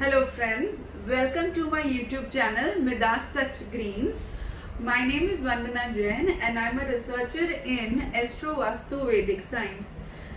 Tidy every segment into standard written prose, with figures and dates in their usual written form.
Hello friends, welcome to my YouTube channel Midas Touch Greens. My name is Vandana Jain and I'm a researcher in Astro Vastu Vedic Science.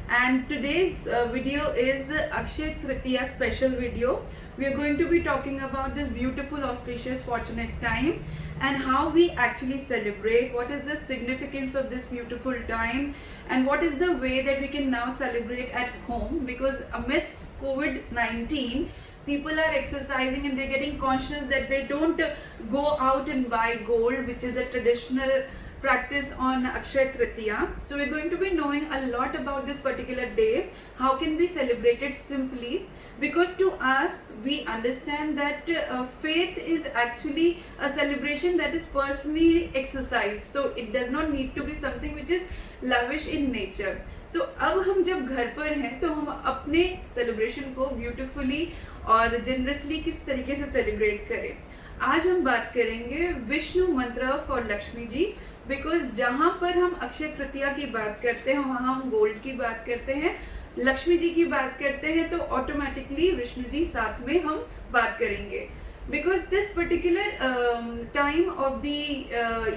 And today's video is Akshaya Tritiya special video. We are going to be talking about this beautiful, auspicious, fortunate time and how we actually celebrate, what is the significance of this beautiful time, and what is the way that we can now celebrate at home, because amidst COVID-19 people are exercising and they're getting conscious that they don't go out and buy gold, which is a traditional practice on Akshaya Tritiya. So we're going to be knowing a lot about this particular day. How can we celebrate it simply? Because to us, we understand that faith is actually a celebration that is personally exercised. So it does not need to be something which is lavish in nature. So अब हम जब घर पर हैं तो हम अपने celebration को ब्यूटीफुली और जनरसली किस तरीके से सेलिब्रेट करें. आज हम बात करेंगे विष्णु मंत्र फॉर लक्ष्मी जी, बिकॉज जहाँ पर हम अक्षय तृतीया की बात करते हैं वहाँ हम गोल्ड की बात करते हैं, लक्ष्मी जी की बात करते हैं तो ऑटोमेटिकली विष्णु जी साथ में हम बात करेंगे. Because this particular time of the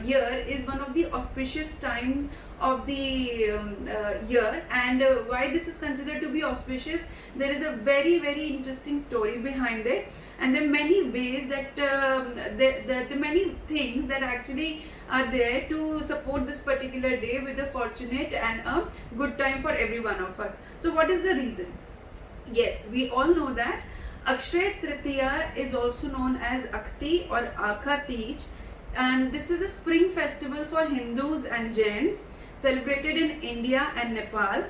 year is one of the auspicious time of the year, and why this is considered to be auspicious, there is a very interesting story behind it, and there are many ways that the many things that actually are there to support this particular day with a fortunate and a good time for every one of us. So what is the reason? Yes, we all know that Akshaya Tritiya is also known as Akti or Akha Teej, and this is a spring festival for Hindus and Jains celebrated in India and Nepal,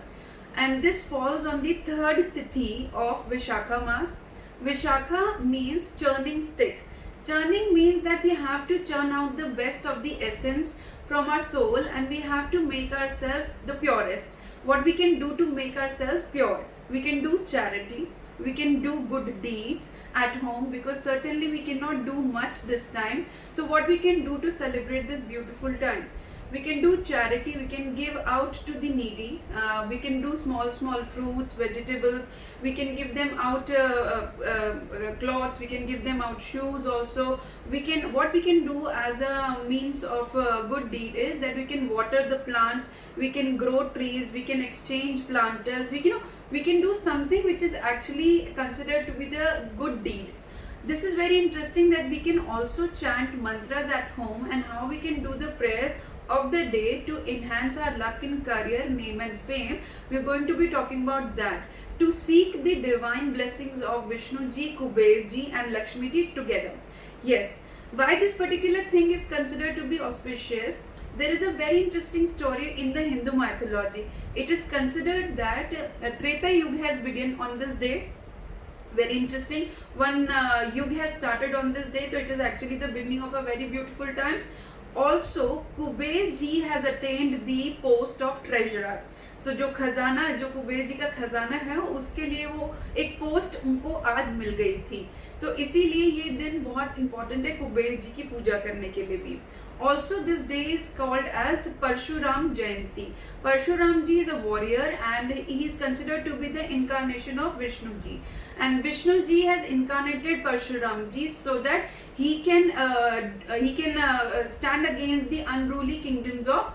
and this falls on the third tithi of Vishakha Mas. Vishakha means churning stick. Churning means that we have to churn out the best of the essence from our soul and we have to make ourselves the purest. What we can do to make ourselves pure? We can do charity. We can do good deeds at home, because certainly we cannot do much this time. So what we can do to celebrate this beautiful time? We can do charity, we can give out to the needy, we can do small fruits, vegetables, we can give them out clothes, we can give them out shoes also. What we can do as a means of a good deed is that we can water the plants, we can grow trees, we can exchange planters, we can do something which is actually considered to be the good deed. This is very interesting that we can also chant mantras at home, and how we can do the prayers of the day to enhance our luck in career, name and fame. We are going to be talking about that. To seek the divine blessings of Vishnu ji, Kuber ji and Lakshmi ji together. Yes, why this particular thing is considered to be auspicious? There is a very interesting story in the Hindu mythology. It is considered that Treta Yuga has begun on this day. Very interesting. One Yuga has started on this day, so it is actually the beginning of a very beautiful time. Also, Kuber ji has attained the post of treasurer. So जो खजाना, जो कुबेर जी का खजाना है, उसके लिए वो एक पोस्ट उनको आज मिल गई थी. So इसीलिए ये दिन बहुत इम्पोर्टेंट है कुबेर जी की पूजा करने के लिए भी. Also, this day is called as Parshuram Jayanti. Parshuram ji is a warrior and he is considered to be the incarnation of Vishnu ji. And Vishnu ji has incarnated Parshuram ji so that he can stand against the unruly kingdoms of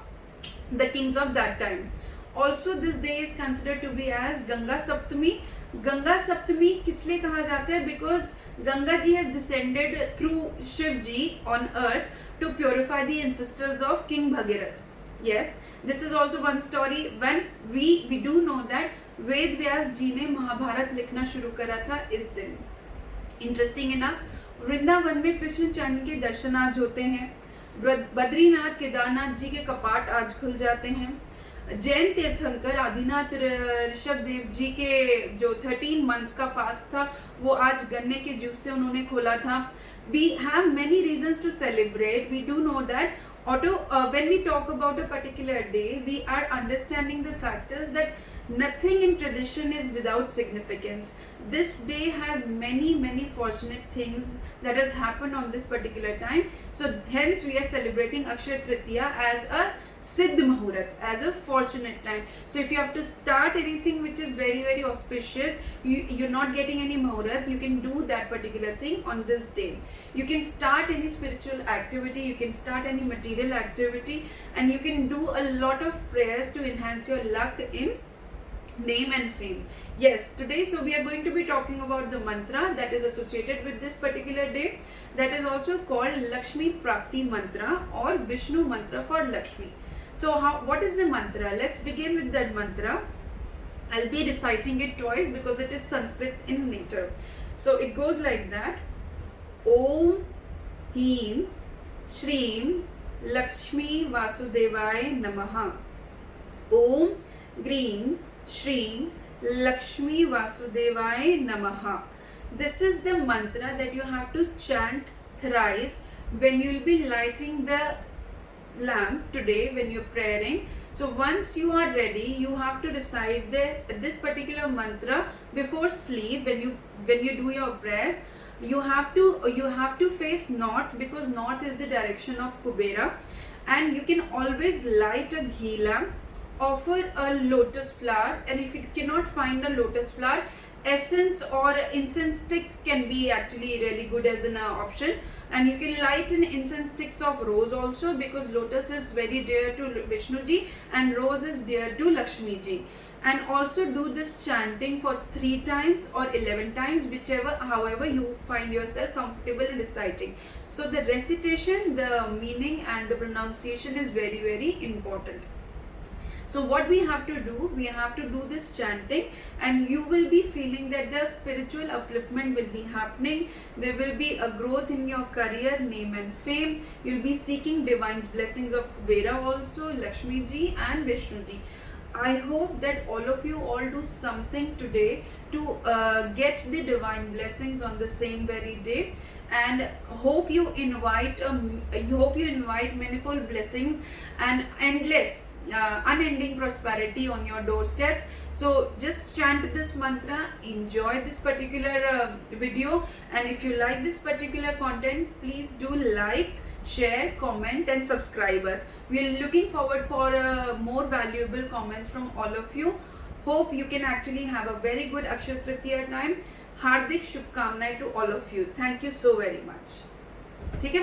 the kings of that time. Also, this day is considered to be as Ganga Saptami. Ganga Saptami किसलिए कहा जाता है? Because Ganga ji has descended through Shiv ji on earth to purify the ancestors of King Bhagirath. Yes, this is also one story. When we do know that Ved Vyas जी ने महाभारत लिखना शुरू करा था इस दिन. इंटरेस्टिंग इनफ, वृंदावन में कृष्ण चरण के दर्शन आज होते हैं. बद्रीनाथ केदारनाथ जी के कपाट आज खुल जाते हैं. जैन तीर्थंकर आदिनाथ ऋषभ देव जी के जो 13 मंथ्स का फास्ट था वो आज गन्ने के जूस से उन्होंने खोला था. We have many reasons to celebrate. We do know that when we talk about a particular day, we are understanding the factors that nothing in tradition is without significance. This day has many fortunate things that has happened on this particular time. So hence we are celebrating Akshaya Tritiya as a Siddh Muhurat, as a fortunate time. So if you have to start anything which is very very auspicious, you're not getting any Muhurat, you can do that particular thing on this day. You can start any spiritual activity, you can start any material activity, and you can do a lot of prayers to enhance your luck in name and fame. Yes, today so we are going to be talking about the mantra that is associated with this particular day, that is also called Lakshmi Prapti Mantra or Vishnu Mantra for Lakshmi. So what is the mantra? Let's begin with that mantra. I'll be reciting it twice because it is Sanskrit in nature. So it goes like that. Om Him Shreem Lakshmi Vasudevaya Namaha. Om Greem Shreem Lakshmi Vasudevaya Namaha. This is the mantra that you have to chant thrice when you will be lighting the lamp today when you're praying. So once you are ready, you have to recite this particular mantra before sleep. When you do your prayers, you have to face north, because north is the direction of Kubera, and you can always light a ghee lamp, offer a lotus flower, and if you cannot find a lotus flower, essence or incense stick can be actually really good as an option. And you can light an incense sticks of rose also, because lotus is very dear to Vishnu ji and rose is dear to Lakshmi ji. And also do this chanting for 3 times or 11 times, however you find yourself comfortable in reciting. So the recitation, the meaning and the pronunciation is very very important. So what we have to do this chanting, and you will be feeling that the spiritual upliftment will be happening. There will be a growth in your career, name and fame. You'll be seeking divine blessings of Kubera also, Lakshmi ji and Vishnu ji. I hope that all of you all do something today to get the divine blessings on the same very day, and hope you invite manifold blessings and endless unending prosperity on your doorsteps. So just chant this mantra, enjoy this particular video, and if you like this particular content, please do like, share, comment and subscribe us. We are looking forward for more valuable comments from all of you. Hope you can actually have a very good Akshaya Tritiya time. Hardik Shubhkamnaएं to all of you. Thank you so very much. ठीक है.